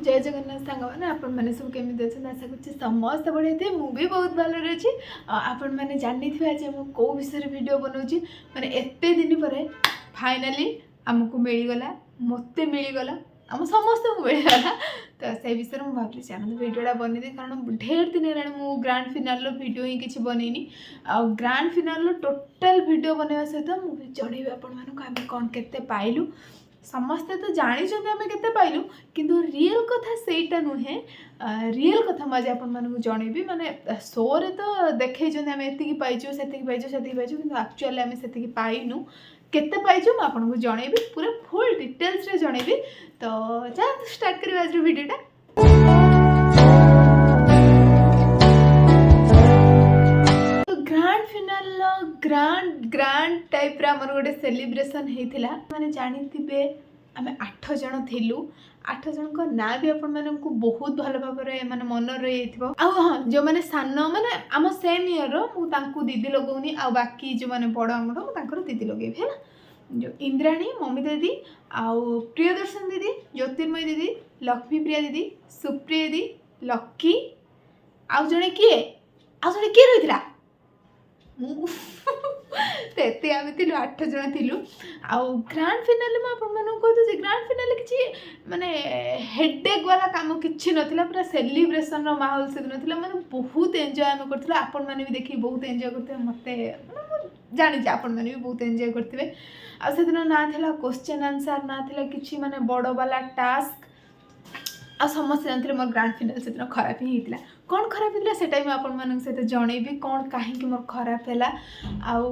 जय जगन्नाथ सांग मैंने आपण मैंने सब केमी अच्छे आशा कर समस्त बढ़िया थे मुझे बहुत भलरे अच्छी आपण मैंने जानी थे आज मुझे कौ विषय वीडियो बनाऊँगी मैंने एत दिन पर फाइनाली आमको मिलगला मत मिलगला आम समस्त मिलगला तो से विषय मुझे भावी चैनल वीडियोटा बनईदे कारण ढेर दिन है मुझे ग्रांड फिनाल वीडियो ही किसी बनईनी आ ग्रांड फिनाल टोटाल वीडियो बनवा सहित मुझे जड़ेबी आपण कौन केते पाइलु समस्ते तो जानी आम के पाइलु किंतु रियल कथा सेटा नुहे रियल कथा मुझे आपको जनइबी माने शो रे तो देखई आम एति पाइचु से पाइचु किंतु एक्चुअली आम से पाइनु केते पाइचु मैं आपको जनइबी पूरा फुल डिटेल्स रे जनइबी तो जा स्टार्ट करिबा आज वीडियोटा। ग्रांड फिनाल ग्रांड टाइप रे हमर गोटे सेलिब्रेशन हेतिला माने जानिथिबे आम 8 जन थिलु 8 जन को ना भी आपण मानकु बहुत भल भाव रे माने मन रही थिबो आ हां जो माने सान माने आम सेम ईयर रो मु तांकु दीदी लगौनी आ बाकी जो माने बड़ हमरो मु तांकर दीदी लगेबी हैला जो इंद्राणी मम्मी दीदी आउ प्रियदर्शन दीदी ज्योतिर्मय दीदी लक्ष्मी प्रिया दीदी सुप्रिया दीदी लक्की आउ जने किए रहितला तेते आम थी 8 जन थिलु आउ ग्रांड फिनाले मैं कहते ग्रांड फिनाले किसी माने हेडेक वाला काम किसी नथिला पूरा सेलिब्रेशन रो माहौल से नथिला माने बहुत एंजॉय आम करथिला आपण माने भी देखि बहुत एंजॉय करथे मते जानि जे आपण माने भी बहुत एंजॉय करथिबे आ से दिन ना थिला क्वेश्चन आंसर ना थिला किसी माने बड़ वाला टास्क आ समस्त जानते मोर ग्रांड फिनाल से दिन खराब ही होता कौन खराब होता सेटा भी आपण मान सहित जनइबी कौन कहीं मोर खराब है आउ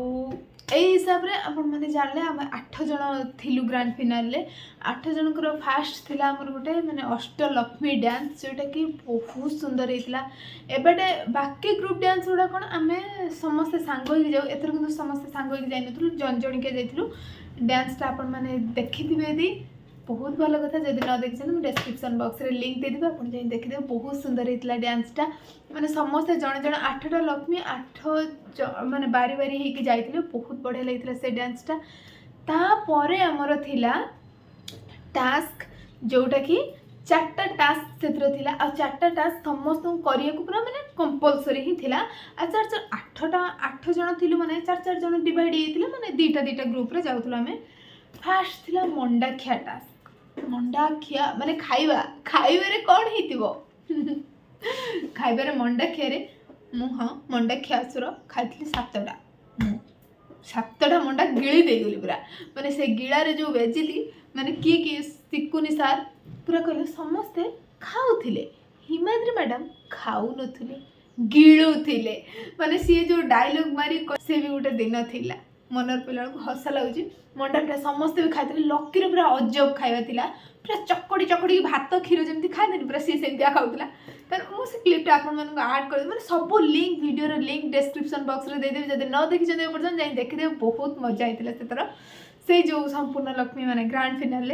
हिसाब से आपण मैंने जानले आम 8 जन थिलु ग्रांड फिनाल 8 जनकर फास्ट थिला हमर गोटे माने अष्टलक्ष्मी डांस जोटा कि बहुत सुंदर होता एबेटे बाकी ग्रुप डांस गुड़ा कौन आम समस्ते सांग हो जाऊ एथर किंतु समस्ते सांग हो जाइनु जन जणिके जाइलु डांसटा आपण मैंने देखिथिबे यदि बहुत भल कथा जब न देखी मुझे डिस्क्रिप्शन बॉक्स रे लिंक दे देबे आपन जाई देखि देबे बहुत सुंदर हेतला डांसटा माने समस्त जण जण 8टा लक्ष्मी 8 माने बारी बारी हे कि जाइथिले बहुत बढ़िया लागितला से डांसटा ता परे हमर थिला टास्क जोटा कि 4टा टास्क सेत्र थिला आ 4टा टास्क समस्त करिया को पूरा माने कंपलसरी ही थिला आ 8 जण थिलु माने 4 जण डिवाइड हेतिले माने दीटा ग्रुप रे जाउथला हमें फास्ट थिला मंडा खिया टास्क मंडा खिया माने खाइबा कौन हितिबो खाइबा मंडा खिया रे मु हाँ मंडा खिया सुर खाइथली 7टा मंडा गिली दे गली पूरा माने से गिला रे जो बेजिली माने की सिकुनी सार पूरा कहले समस्ते खाउथिले हिमाद्री मैडम खाउ नथिले गिळुथिले माने सी जो डायलॉग मारी से भी गोटे दिन थिला मनर पिला को हसा लगुच मंडा पूरा समस्ते भी खाई लक्की पूरा अजब खाଇବା थिला पूरा चकड़ी भात क्षीर जमी खाई पूरा सी सेमती खाऊला तर मुझे क्लिपटा आपको आड कर मैंने सब link video link description box रे देदेवी जब न देखी पर्यटन जाए देखिदे बहुत मजा होता से जो संपूर्ण लक्ष्मी माने ग्रांड फिनाल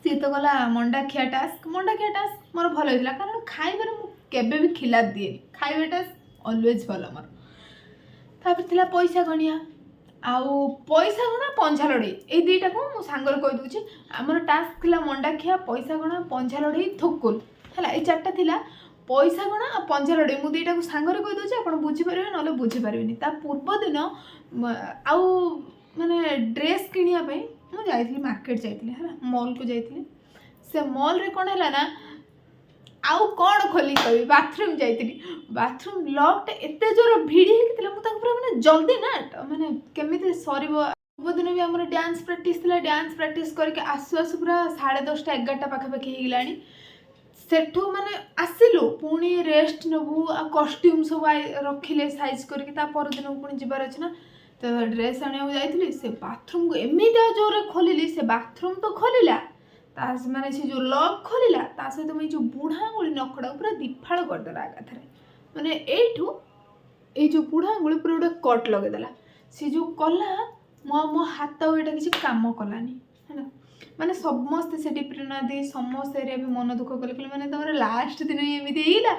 सी तो गला मंडा खिया टास्क मोर भल होता कारण खाइबार मुझे भी खिलाप दिए खाइबाटा अलवेज भल मोर तापर थिला पैसा गणिया आउ पैसा गणा पंझा लड़े ये दुईटा को मो सांगर कह दूची आमर टास्क थिला मंडा खिया पैसा गणा पंझा लड़े थुकुल है ये 4टा थिला पैसा गणा आ पंझा लड़े मु दुईटा को सांगर कह दूची आपण बुझी पारे ना बुझी पारेनी ता पूर्व दिन आउ माने ड्रेस किनिया पे मु जाइथली मार्केट जाइथली है मॉल को जाइथली से मॉल रे कोन हैला ना आउ कौन खोली कही बाथरूम जाइली बाथरूम लॉक्ड एत जोर भिड़ी होता मुझे पूरा मैंने जल्दी ना मैंने केमी सर पूर्व दिन भी आम डांस प्रैक्टिस थी डांस प्रैक्टिस करके आसु आसु पूरा 10:30 11टा पाखापाखि हो गलानी सेठू माने आसिलु पुणी रेस्ट नबू आ कॉस्ट्यूम सब रखिले साइज करके परदिन को पुणी जीवार अच्छे ना तो ड्रेस आने जाइली से बाथरूम को एमती जोर खोलिली से बाथरूम तो खोलिला माने से जो लॉक खोलिला ता सहित तो जो बुढ़ा आंगुली नखड़ा पूरा दिफाड़ करदेला आगाथरे माने एठू ए जो बुढ़ा आंगुली पूरा गोटे कट लगेदेला से जो कला मो हाथ एटा किसी काम कलानी है माने समस्ते से प्रेरणा दे समस्त एरिया भी मन दुख कले माने तुम लास्ट दिन एमती होगा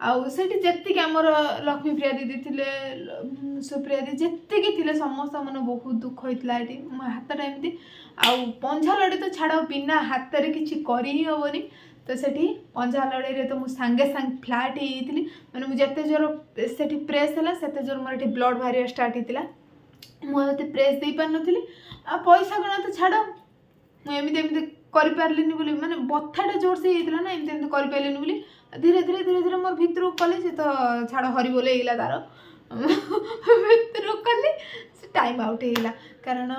आउ से जी आमर लक्ष्मी प्रिया दीदी थे सुप्रिया दीदी जी थे समस्त मन बहुत दुख होता है हाथटा एमती आउ पंझा लड़े तो छाड़ बिना हाथ में किसी कर ही हेनी तो सेठी पंजा लड़ाई तो मुझे सांगे सांगे फ्लाट हो मैंने मुझे जोर से प्रेस है से जोर मोर ब्लड बाहर स्टार्ट होता मुझे प्रेस दे पार नी आ पैसा गणा तो छाड़ मुझे करपारे माने बथाटा जोर से होता ना एमती करपारे बोली धीरे धीरे धीरे धीरे मोर भितर कले से तो छाड़ हरी बोले तार भितर कली टाइम आउट होगा कारण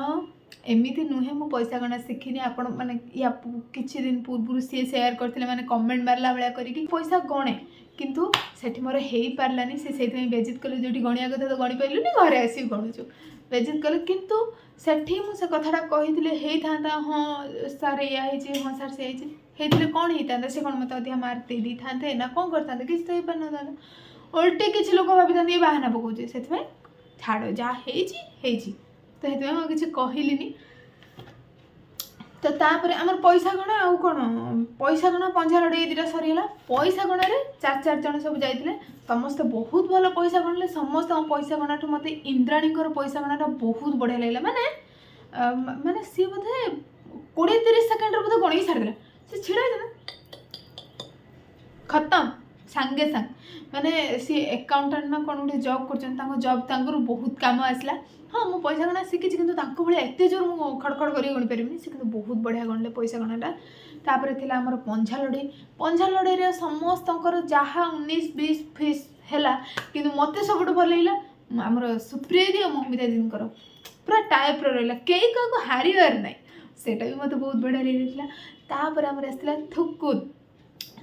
एमती नुहे मु पैसा गणा शिखिनी आपण माने या किछि दिन पूर्व सी शेयर करथिले माने कमेंट मारला बेला करी पैसा गणे किंतु सेठी मोर हेई पारलानी से बेजित कले जोटी गणिया कथा तो गणी पाइलुनी घरे आसी गणुछु बेजित कले किंतु सेठी मु से कथाटा कहिथिले हेई थांता हां सर या हेछि हां सर से हेछि हेतिले कोन हेइतांता से कोन मते अधिया मार दे थांते ना कोन करतांते किछ तो पार न उल्टे किछ लोक भाबी थांते बाहाना पकोजे सेथमे छाड़ जा हेछि तो हेतु मैं किसी कहलिनी तो तापर आमर पैसा गणा आउ कौन पैसा गणा पंजा लड़े दुटा सरीगला पैसा गणार चार चार जन सब जाते समस्त बहुत भल पैसा गणले समस्त पैसा गणा मत इंद्राणी पैसा गणाटा बहुत बढ़िया लगे माने माने सी बोधे 20-30 सेकेंड बोधे गणी छाड़देला से छिड़ा खत्म सांगे सांग माने सी अकाउंटेंट ना कौन गोटे जॉब कर जॉब बहुत काम आसला हाँ मु पैसा गणा शिखी कि भाई एत जोर मुझे खड़खड़ कर गणी पारि से बहुत बढ़िया गणले पैसा गणाटा तापर थिला हमर पंजा लड़े समस्त जहाँ 19-20 फीस है कि मत सब भल लगे आमर सुप्रिया दी और ममिता दी पूरा टाइप रहा कई क्या हारिबार ना सेटा भी मत बहुत बढ़िया लगे तापर आमर आसला थुकुल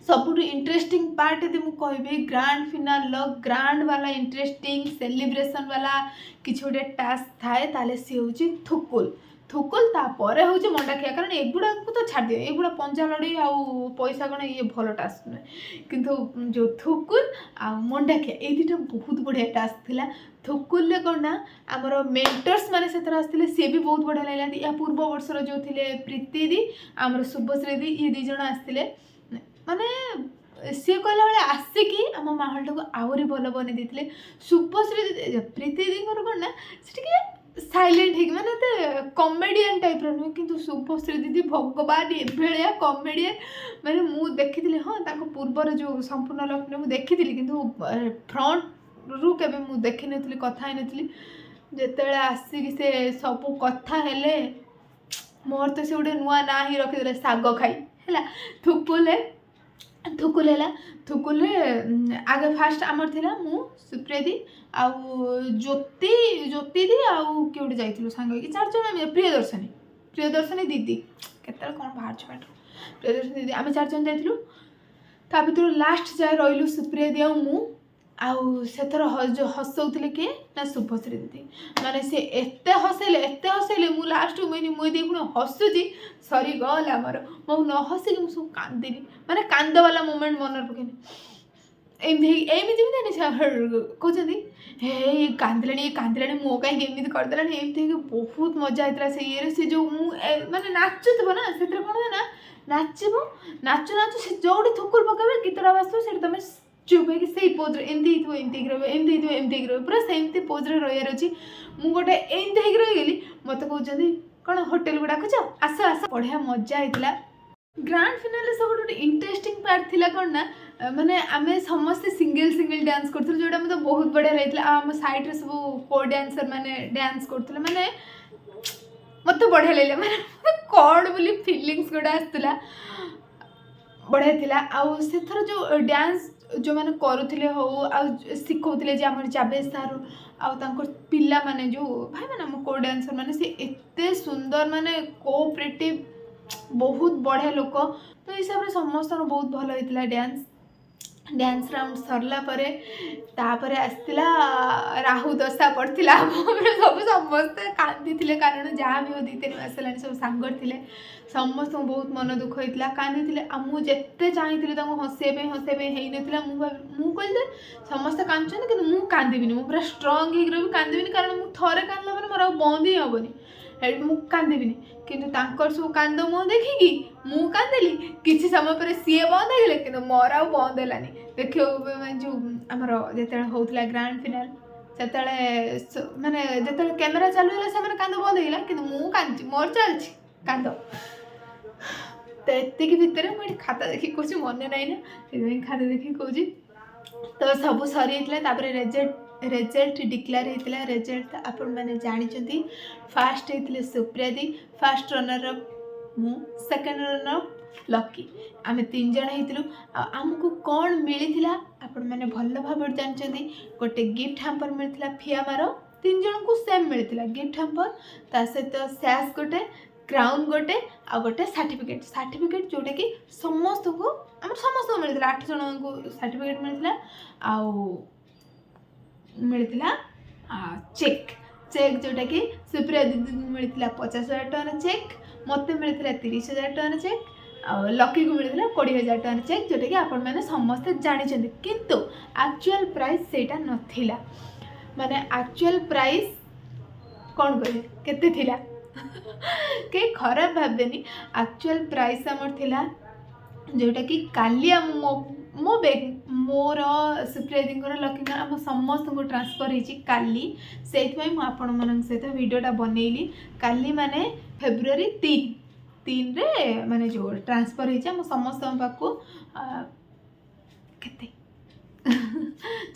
सबुठ इंटरेस्टिंग पार्ट यदि मुझे कहि ग्रांड फिनाल ग्रांड वाला इंटरेस्टिंग सेलिब्रेशन वाला किसी गोटे टास्क थाए ताले सी हूँ थुकुल थुकुल तापर हूँ मंडाखिया कारण एगुड़ा तो छाड़ दिए एगुड़ा पंजा लड़े आउ पैसा गण ये भल टास्क नुहे किंतु जो थुकुल आ मंडाखिया ये दुटा बहुत बढ़िया टास्क थिला थुकुल कौन ना आमर मेंटर्स माने से आसते सी भी बहुत बढ़िया लगे या पूर्व वर्षर जो थे प्रीति दी आमर शुभश्री दी ये दी जन आसते माने सी कहला बेले आसिकी आम माहौलटा को आहरी भल बन देते शुभश्री प्रीति दी कौन ना से साइलेंट हो माने कमेडियन टाइप नुहे कि शुभश्री दीदी भगवान एभलिया कमेडियन माने मु देखी हाँ पूर्वर जो संपूर्ण लक्ष्मी मुझे देखी कि फ्रंट रु के देखी नी कथा नी जिते आसिक से सब कथा हेले मोर तो से गोटे नुआ ना ही रखीदे साग खाई है थुकुल आगे फास्ट आमर थिला मु सुप्रिया दी आउ ज्योति दी आउ किए गोटे जाइलु सांग कि 4 जन प्रियदर्शनी दीदी केतल कौन बाहर पाठ प्रियदर्शनी दीदी आम 4 जन जाइलु ता भीतर लास्ट जाए रहिलु सुप्रिया दी आउ मु आउ से थर जो हसौले किए ना शुभश्री दीदी माने से एत हसैले मु लास्ट मुझे दी पुणी हसुची सरी गला मोर मो न हसिक मुझे सब कांदी माने कांद वाला मोमेंट मन पकनी एमती कहते हे कांदिलानी मो कहीं एमती करदेला एमती बहुत मजा होता से ये से जो माने नाचुव ना से कौन ना नाचब नाचु से जो थुकुल पकड़े गीतटा बाजू से तुम चुप है से पोज एमती एमती पूरा सेमती पोज रही अच्छी मुझे गोटे एमती रहीगली मत कहते कौन होटेल को डाकुच आस आस बढ़िया मजा होता ग्रांड फिनाले सब गोटे इंटरेस्टिंग पार्ट थिला कौन ना माने आमे समस्त सिंगल डांस करथुल जोटा मते बहुत बढ़िया रहितला आम साइड रे सब को डांसर माने डांस करथुले माने मते बढ़िया लेले माने कौन बोली फीलिंग्स गोटा आसतला बढ़िया थिला आउ से थर जो डांस जो मैंने करुले हो शिखौले जे आम जावेद सार आउ पिला माने जो भाई मैंने को डांसर माने से एते सुंदर माने कोऑपरेटिव बहुत बढ़िया लोक तो हिसाब से समस्त बहुत भल होता डांस राउंड सरला तापर आसला राहु दशा पड़ता सब समस्ते कांदी कारण जहाँ भी हो 2-3 मास है सब सांगर थे समस्त बहुत मन दुख होता कांदी मुझे चाहिए हसैबे होना मुझे कहते समस्ते कांदुन कि मुझे कांदीबी मुझे पूरा स्ट्रंग हो कांदीबी कारण मुझे थरे कांदला मोर बंद ही हेनी मुझे कांदीबी कि सब कांद मुँह देखिकी मु कांदेली किसी समय पर सी बंद हो कि मोर आ बंद है देख जो आमर जो होता ग्रांड फिनाल से माने जो कैमेरा चालू है से कांद बंद होगा कि मुँह कांदी मोर चलती कांद तो एतिक भितर मुझे खाता देखी कौच मन ना से खाता देखी कौच तो सब सरी रिजल्ट डिक्लेयर होता रिजल्ट आपण मैंने जानी फास्ट होते सुप्रिया दी फास्ट रनर अप मु सेकेंड रनर अप लकी आम 3 जन होइतिलु आमको कौन मिलता आपण मैंने भल भाव जानते गोटे गिफ्ट हैम्पर मिलता फियामार 3 जन को सेम मिलता गिफ्ट हैम्पर ता सहित सैश गोटे क्राउन गोटे आ गोटे सर्टिफिकेट जोटा कि समस्त को आम समस्त मिलता 8 जन को सर्टिफिकेट मिलता मिलता चेक जोटा कि सुप्रिया दीदी को मिलता 50,000 टଙ୍କା चेक मत मिलता 30,000 टଙ୍କା चेक आ लकी को मिलता 20,000 टଙ୍କା चेक जोटा कि आपण मैंने समस्ते जानी किंतु एक्चुअल प्राइस सेटा नथिला माने एक्चुअल प्राइस कौन कहे केते थिला कहीं खराब भावेनि एक्चुअल प्राइस आमर थिला जोटा कि काली मो बैग मोर सुप्रिया दीदी लकी आम समस्त को ट्रांसफर होती काली से आपण मान सहित वीडियोटा बनैली काली माने फेब्रुआरी 3 रे माने जो ट्रांसफर होती समस्त पाक केते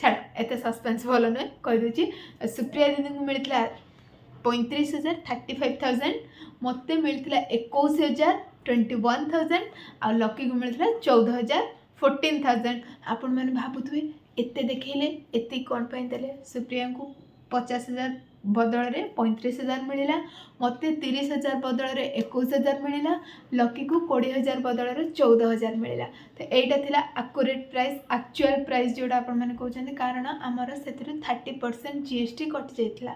छाड़ एत सस्पेंस भल नुहे कहीदे सुप्रिया दीदी को मिलता 35,000 35,000 मत मिलता 21,000 21,000 आ लकी को मिलता 14,000 14,000 आपण मैंने भावुए एत देखले एत कौन देले सुप्रिया को 50,000 बदल रे 35,000 मिलला मत 30,000 बदल रे 21,000 मिलला लकी को 20,000 बदल रे 14,000 मिलला तो यहाँ थिला एक्यूरेट प्राइस एक्चुअल प्राइस जोड़ा आपण मैंने कहते कारण आमर से 30% जीएसटी कटि जाइथिला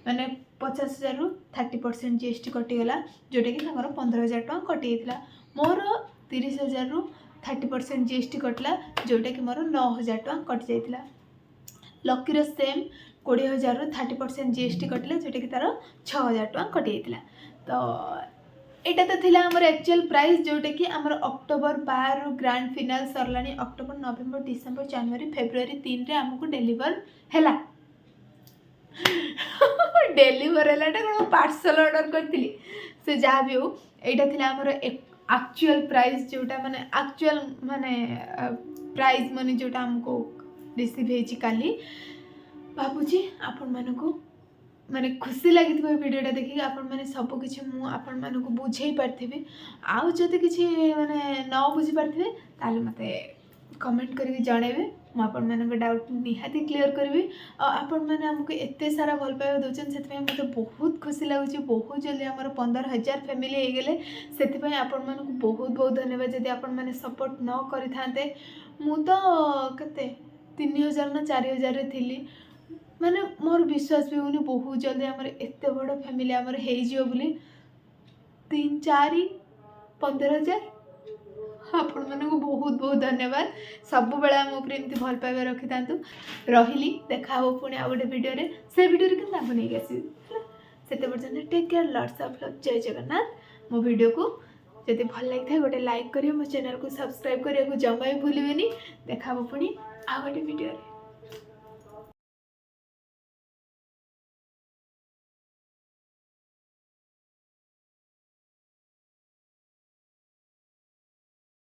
माने 50,000 रु 30% जीएसटी कटिगला जोटा कि 15,000 टଙ୍କା कटि जाइथिला मोर 30,000 रु 30% जीएसटी कटला जोटा कि मोर 9,000 टଙ୍କା कटि जाइथिला लकीर सेम 20,000 रु 30% जीएसटी कटिला जोटा कि तार 6,000 टଙ୍କା कटि जाइथिला तो एटा तो थिला हमर एक्चुअल प्राइस जोटा कि हमर अक्टोबर 12 रु grand phenol सरलानी October November December जनवरी फेब्रुआरी 3 रे हमको डेलीवर हैला डेलीवर हैलाटा कोन पार्सल ऑर्डर करथिली से जहाँ भी हो एटा थिला हमर एक्चुअल प्राइस जोटा माने एक्चुअल माने प्राइस मनी जोटा हमको रिसीव होइछि काली भाबुची आपण मानको माने खुशी लगी वीडियोटा देखिए आपण मैंने सब किसी आपण मानको बुझे पार्थिबे आउ जदि किसी माने न बुझी पार्थिबे ताले मते कमेंट करके जनइबे मु आपण मानको डाउट निहाती क्लियर करबी आपण माने हमको एते सारा भल पाइबा दोचन सेति मते बहुत खुशी लागुची बहुत जल्दी हमर 15,000 फैमिली हो गले सेति आपण मानको बहुत बहुत धन्यवाद जदि आपण माने सपोर्ट न करि थांते मु तो कते 3,000 ना 4,000 रे थिली माने मोर विश्वास भी होनी बहुत जल्दी आमर एत बड़ फैमिली आमर हो बोली 3 4 15,000 आपण मानक बहुत बहुत धन्यवाद सब बेले आम उपर एमती भल पाइबा रखी था रही देखा पुणी आ गोटे वीडियो से वीडियो कि नहीं आसबि से पर्यटन take care lots of love जय जगन्नाथ मो वीडियो को जब भल लगी था गोटे लाइक करिए मो चैनल को सब्सक्राइब करने को जमा भी भूलिए देखा पुणी आ गोटे वीडियो